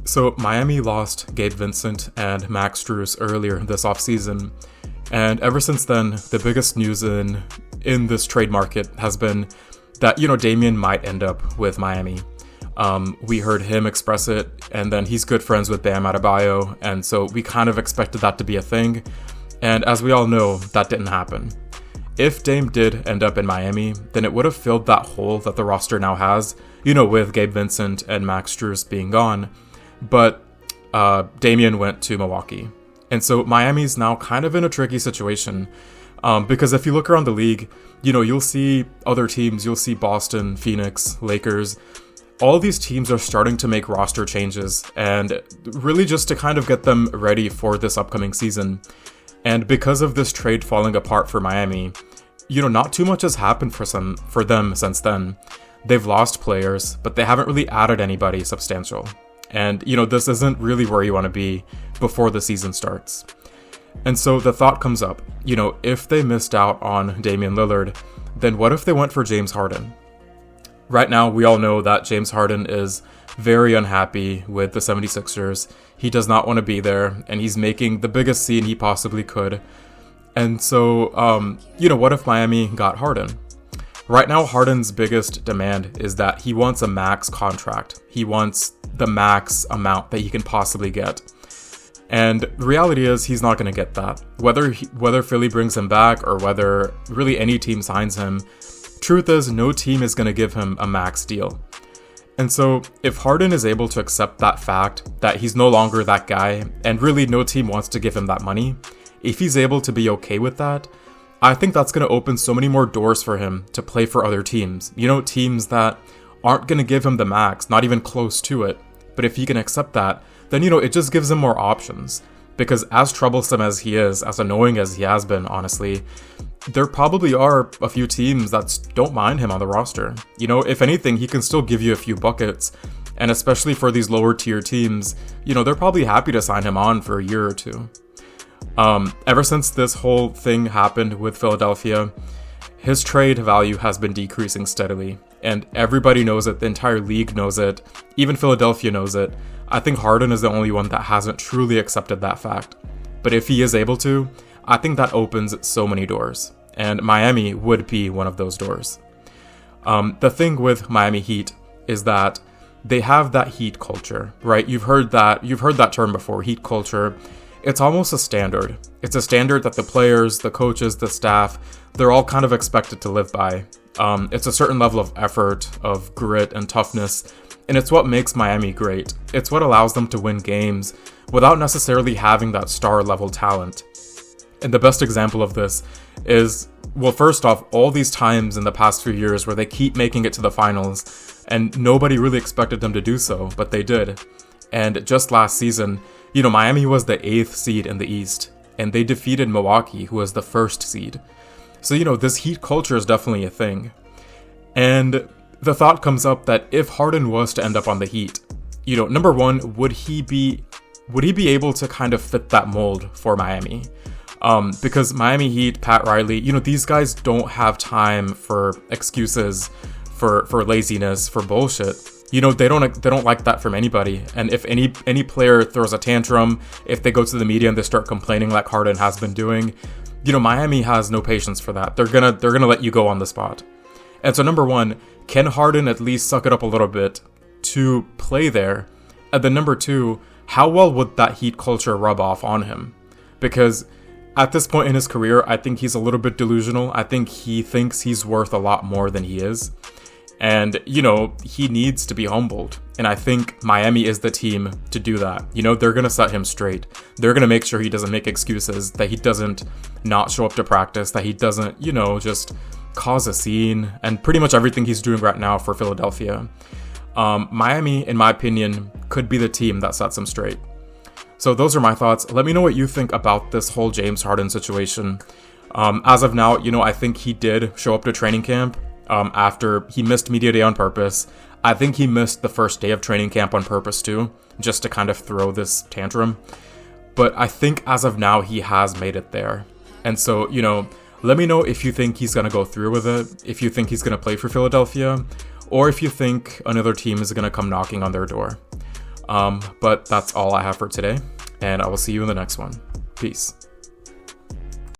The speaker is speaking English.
So Miami lost Gabe Vincent and Max Strus earlier this offseason, and ever since then, the biggest news in this trade market has been that, Damian might end up with Miami. We heard him express it, and then he's good friends with Bam Adebayo, and so we kind of expected that to be a thing, and as we all know, that didn't happen. If Dame did end up in Miami, then it would have filled that hole that the roster now has, with Gabe Vincent and Max Strus being gone. But Damian went to Milwaukee. And so Miami's now kind of in a tricky situation. Because if you look around the league, you'll see other teams, you'll see Boston, Phoenix, Lakers. All these teams are starting to make roster changes, and really just to kind of get them ready for this upcoming season. And because of this trade falling apart for Miami, not too much has happened for them since then. They've lost players, but they haven't really added anybody substantial. And, this isn't really where you want to be before the season starts. And so the thought comes up, if they missed out on Damian Lillard, then what if they went for James Harden? Right now, we all know that James Harden is very unhappy with the 76ers. He does not want to be there, and he's making the biggest scene he possibly could. And so, what if Miami got Harden? Right now, Harden's biggest demand is that he wants a max contract. He wants the max amount that he can possibly get. And the reality is he's not going to get that. Whether Philly brings him back or whether really any team signs him, truth is no team is going to give him a max deal. And so if Harden is able to accept that fact that he's no longer that guy and really no team wants to give him that money, if he's able to be okay with that, I think that's going to open so many more doors for him to play for other teams. Teams that aren't going to give him the max, not even close to it. But if he can accept that, then, it just gives him more options. Because as troublesome as he is, as annoying as he has been, honestly, there probably are a few teams that don't mind him on the roster. If anything, he can still give you a few buckets. And especially for these lower tier teams, they're probably happy to sign him on for a year or two. Ever since this whole thing happened with Philadelphia, his trade value has been decreasing steadily. And everybody knows it, the entire league knows it, even Philadelphia knows it. I think Harden is the only one that hasn't truly accepted that fact. But if he is able to, I think that opens so many doors. And Miami would be one of those doors. The thing with Miami Heat is that they have that Heat culture, right? You've heard that term before, Heat culture. It's almost a standard. It's a standard that the players, the coaches, the staff, they're all kind of expected to live by. It's a certain level of effort, of grit and toughness, and it's what makes Miami great. It's what allows them to win games without necessarily having that star-level talent. And the best example of this is, well, first off, all these times in the past few years where they keep making it to the finals, and nobody really expected them to do so, but they did. And just last season, Miami was the 8th seed in the East, and they defeated Milwaukee, who was the 1st seed. So, this Heat culture is definitely a thing. And the thought comes up that if Harden was to end up on the Heat, number one, would he be able to kind of fit that mold for Miami? Because Miami Heat, Pat Riley, these guys don't have time for excuses, for laziness, for bullshit. They don't like that from anybody. And if any player throws a tantrum, if they go to the media and they start complaining like Harden has been doing, Miami has no patience for that. They're gonna let you go on the spot. And so number one, can Harden at least suck it up a little bit to play there? And then number two, how well would that Heat culture rub off on him? Because at this point in his career, I think he's a little bit delusional. I think he thinks he's worth a lot more than he is. And, he needs to be humbled. And I think Miami is the team to do that. They're going to set him straight. They're going to make sure he doesn't make excuses, that he doesn't not show up to practice, that he doesn't, just cause a scene, and pretty much everything he's doing right now for Philadelphia. Miami, in my opinion, could be the team that sets him straight. So those are my thoughts. Let me know what you think about this whole James Harden situation. As of now, I think he did show up to training camp. After he missed media day on purpose. I think he missed the first day of training camp on purpose too, just to kind of throw this tantrum. But I think as of now, he has made it there. And so, let me know if you think he's going to go through with it, if you think he's going to play for Philadelphia, or if you think another team is going to come knocking on their door. But that's all I have for today, and I will see you in the next one. Peace.